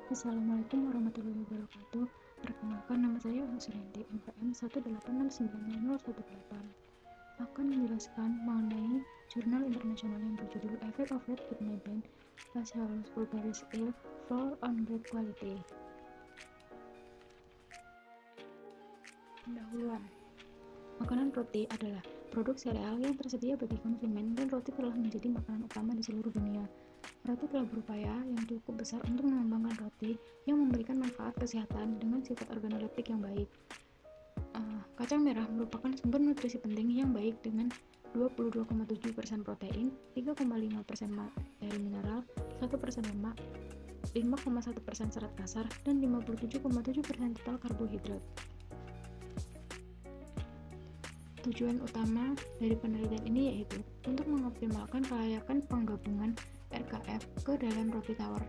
Assalamualaikum warahmatullahi wabarakatuh. Perkenalkan, nama saya Suryenti, NPM 1869018. Akan menjelaskan mengenai jurnal internasional yang berjudul Effect of Red Food-19 Facial Vulgaris Ill Flour on Bread Quality. Pendahuluan. Makanan roti adalah produk sereal yang tersedia bagi konsumen, dan roti telah menjadi makanan utama di seluruh dunia. Roti telah berupaya yang cukup besar untuk mengembangkan roti yang memberikan manfaat kesehatan dengan sifat organoleptik yang baik. Kacang merah merupakan sumber nutrisi penting yang baik dengan 22,7% protein, 3,5% materi mineral, 1% lemak, 5,1% serat kasar, dan 57,7% total karbohidrat. Tujuan utama dari penelitian ini yaitu untuk mengoptimalkan kelayakan penggabungan RKF ke dalam roti tawar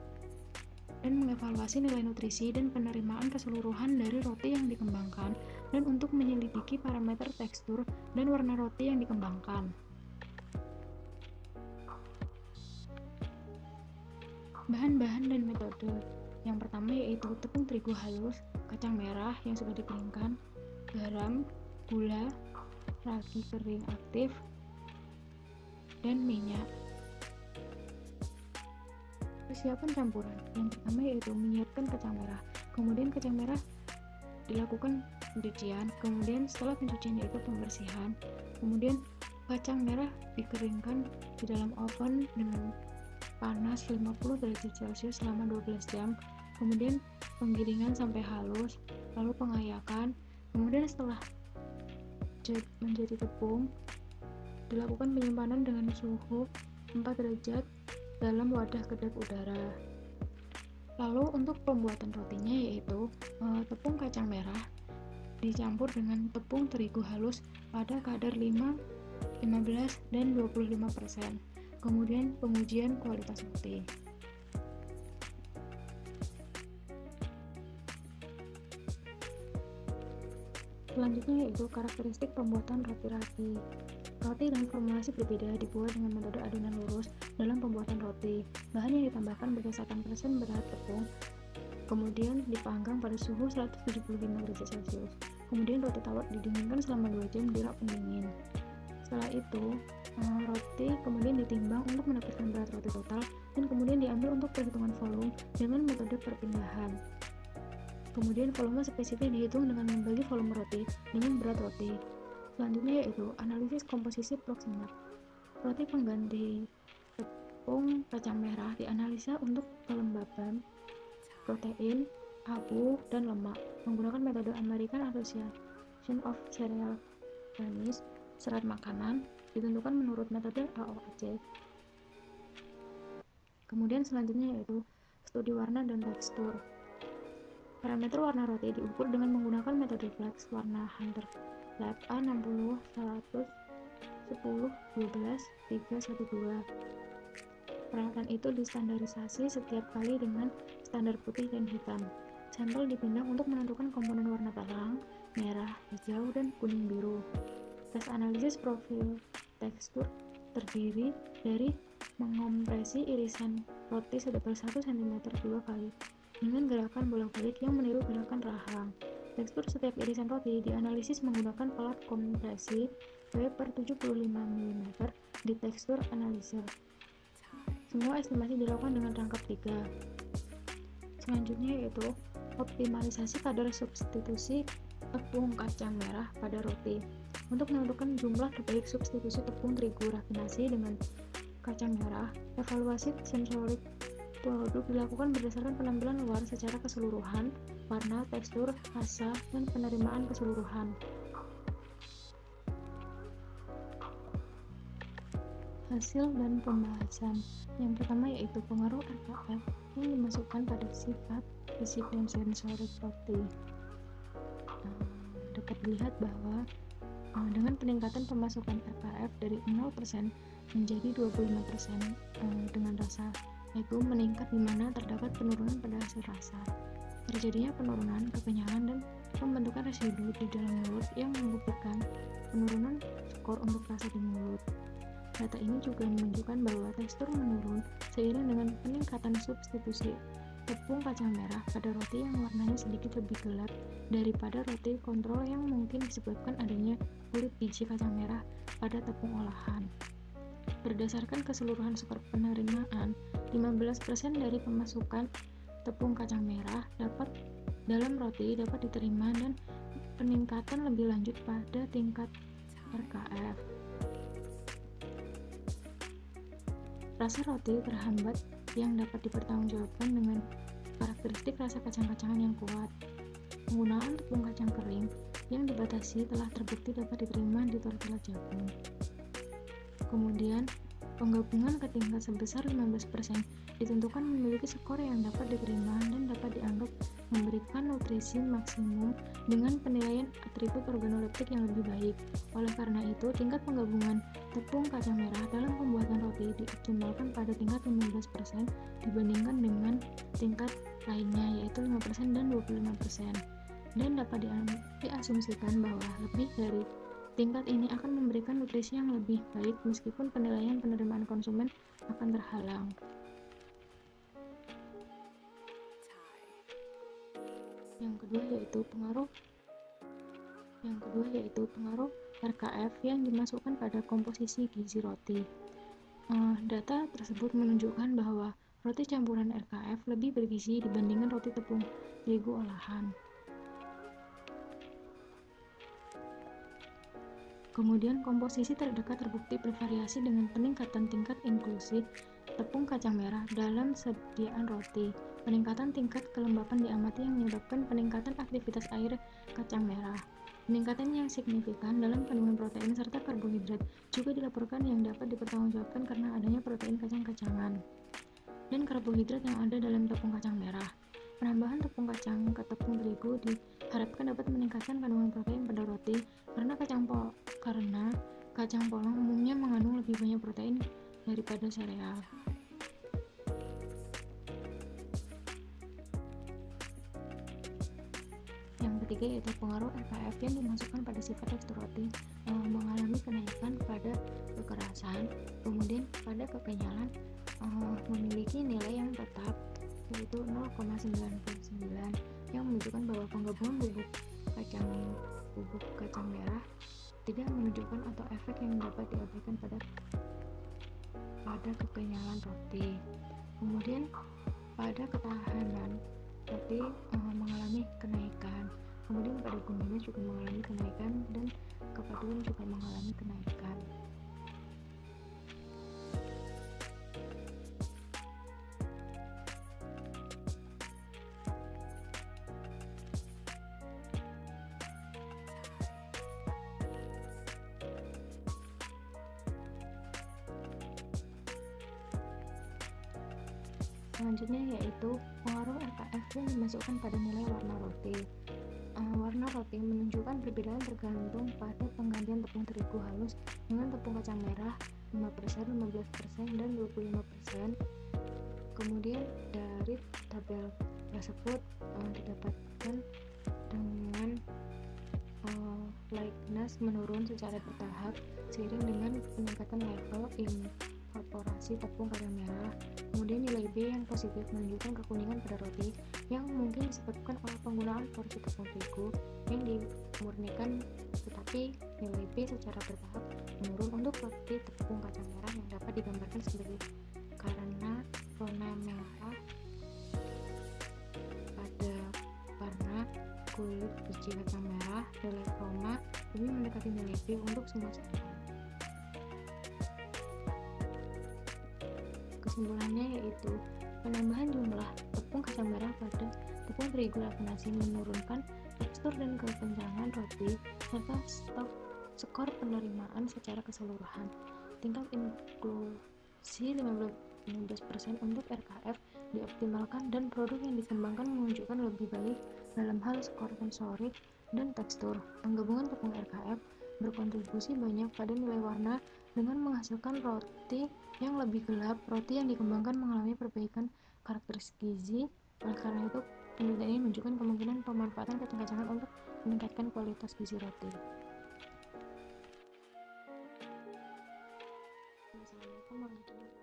dan mengevaluasi nilai nutrisi dan penerimaan keseluruhan dari roti yang dikembangkan, dan untuk menyelidiki parameter tekstur dan warna roti yang dikembangkan. Bahan-bahan dan metode. Yang pertama yaitu tepung terigu halus, kacang merah yang sudah dikeringkan, garam, gula, ragi kering aktif, dan minyak. Persiapan campuran. Yang pertama yaitu menyiapkan kacang merah. Kemudian kacang merah dilakukan pencucian. Kemudian setelah pencucian yaitu pembersihan. Kemudian kacang merah dikeringkan di dalam oven dengan panas 50 derajat Celcius selama 12 jam. Kemudian penggilingan sampai halus, lalu pengayakan. Kemudian setelah menjadi tepung, dilakukan penyimpanan dengan suhu 4 derajat dalam wadah kedap udara. Lalu untuk pembuatan rotinya yaitu tepung kacang merah dicampur dengan tepung terigu halus pada kadar 5, 15, dan 25%. Kemudian pengujian kualitas roti. Selanjutnya yaitu karakteristik pembuatan roti ragi. Roti dengan formulasi berbeda dibuat dengan metode adonan lurus dalam pembuatan roti. Bahan yang ditambahkan berdasarkan persen berat tepung, kemudian dipanggang pada suhu 175 derajat Celcius. Kemudian roti tawar didinginkan selama 2 jam di rak pendingin. Setelah itu, roti kemudian ditimbang untuk mendapatkan berat roti total, dan kemudian diambil untuk perhitungan volume dengan metode perpindahan. Kemudian volume spesifik dihitung dengan membagi volume roti dengan berat roti. Selanjutnya yaitu analisis komposisi proksimal. Roti pengganti tepung kacang merah dianalisa untuk kelembaban, protein, abu, dan lemak menggunakan metode American Association of Cereal Chemists. Serat makanan ditentukan menurut metode AOC. Kemudian selanjutnya yaitu studi warna dan tekstur. Parameter warna roti diukur dengan menggunakan metode flex warna Hunter Lab A60 100 10 12 3 12. Peralatan itu distandarisasi setiap kali dengan standar putih dan hitam. Sampel dipindang untuk menentukan komponen warna terang, merah, hijau, dan kuning biru. Tes analisis profil tekstur terdiri dari mengompresi irisan roti setebal 1 cm 2 kali dengan gerakan bolak-balik yang meniru gerakan rahang. Tekstur setiap irisan roti dianalisis menggunakan pelat kompresi W/75 mm di tekstur analyzer. Semua estimasi dilakukan dengan rangkap 3. Selanjutnya yaitu optimalisasi kadar substitusi tepung kacang merah pada roti. Untuk menentukan jumlah terbaik substitusi tepung terigu rafinasi dengan kacang merah, evaluasi sensorik produk dilakukan berdasarkan penampilan luar secara keseluruhan, warna, tekstur, rasa, dan penerimaan keseluruhan. Hasil dan pembahasan. Yang pertama yaitu pengaruh RKF yang dimasukkan pada sifat fisik dan sensorik roti. Dapat dilihat bahwa dengan peningkatan pemasukan RKF dari 0% menjadi 25% dengan rasa, yaitu meningkat di mana terdapat penurunan pada hasil rasa. Terjadinya penurunan kekenyalan dan pembentukan residu di dalam mulut yang membuktikan penurunan skor untuk rasa di mulut. Data ini juga menunjukkan bahwa tekstur menurun seiring dengan peningkatan substitusi tepung kacang merah pada roti yang warnanya sedikit lebih gelap daripada roti kontrol yang mungkin disebabkan adanya kulit biji kacang merah pada tepung olahan. Berdasarkan keseluruhan skor penerimaan, 15% dari pemasukan tepung kacang merah dalam roti dapat diterima dan peningkatan lebih lanjut pada tingkat RKF. Rasa roti terhambat yang dapat dipertanggungjawabkan dengan karakteristik rasa kacang-kacangan yang kuat. Penggunaan tepung kacang kering yang dibatasi telah terbukti dapat diterima di tortilla jagung. Kemudian, penggabungan ke tingkat sebesar 15% ditentukan memiliki skor yang dapat diterima dan dapat dianggap memberikan nutrisi maksimum dengan penilaian atribut organoleptik yang lebih baik. Oleh karena itu, tingkat penggabungan tepung kacang merah dalam pembuatan roti dioptimalkan pada tingkat 15% dibandingkan dengan tingkat lainnya yaitu 5% dan 25%. Dan dapat diasumsikan bahwa lebih dari tingkat ini akan memberikan nutrisi yang lebih baik meskipun penilaian penerimaan konsumen akan terhalang. Yang kedua yaitu pengaruh RKF yang dimasukkan pada komposisi gizi roti. Data tersebut menunjukkan bahwa roti campuran RKF lebih bergizi dibandingkan roti tepung terigu olahan. Kemudian komposisi terdekat terbukti bervariasi dengan peningkatan tingkat inklusi tepung kacang merah dalam sediaan roti. Peningkatan tingkat kelembapan diamati yang menyebabkan peningkatan aktivitas air kacang merah. Peningkatan yang signifikan dalam kandungan protein serta karbohidrat juga dilaporkan yang dapat dipertanggungjawabkan karena adanya protein kacang-kacangan dan karbohidrat yang ada dalam tepung kacang merah. Penambahan tepung kacang ke tepung terigu diharapkan dapat meningkatkan kandungan protein pada roti karena kacang polong umumnya mengandung lebih banyak protein daripada sereal. Yang ketiga yaitu pengaruh RKF yang dimasukkan pada sifat tekstur roti mengalami kenaikan pada kekerasan, kemudian pada kekenyalan memiliki nilai yang tetap yaitu 0,99 yang menunjukkan bahwa penggabungan bubuk kacang merah tidak menunjukkan atau efek yang dapat diabaikan pada kekenyalan roti. Kemudian pada ketahanan roti mengalami kenaikan, kemudian pada gumines juga mengalami kenaikan dan kepaduan juga mengalami kenaikan. Selanjutnya yaitu pengaruh RKF yang dimasukkan pada nilai warna roti. Warna roti menunjukkan perbedaan tergantung pada penggantian tepung terigu halus dengan tepung kacang merah 5%, 15%, dan 25%. Kemudian dari tabel tersebut didapatkan dengan lightness menurun secara bertahap seiring dengan peningkatan level inkorporasi tepung kacang merah. Kemudian nilai B yang positif menunjukkan kekuningan pada roti yang mungkin disebabkan oleh penggunaan porsi tepung terigu yang dimurnikan, tetapi nilai B secara bertahap menurun untuk roti tepung kacang merah yang dapat digambarkan sebagai karena warna merah pada warna kulit biji kacang merah nilai kroma lebih mendekati nilai B untuk semua sampel. Kesimpulannya yaitu penambahan jumlah tepung kacang merah pada tepung terigu rafinasi menurunkan tekstur dan kekencangan roti serta skor penerimaan secara keseluruhan. Tingkat inklusi 15% untuk RKF dioptimalkan dan produk yang dikembangkan menunjukkan lebih baik dalam hal skor sensorik dan tekstur. Penggabungan tepung RKF berkontribusi banyak pada nilai warna dengan menghasilkan roti yang lebih gelap. Roti yang dikembangkan mengalami perbaikan karakteristik gizi. Oleh karena itu, penelitian ini menunjukkan kemungkinan pemanfaatan kacang-kacangan untuk meningkatkan kualitas gizi roti. Assalamualaikum warahmatullahi wabarakatuh.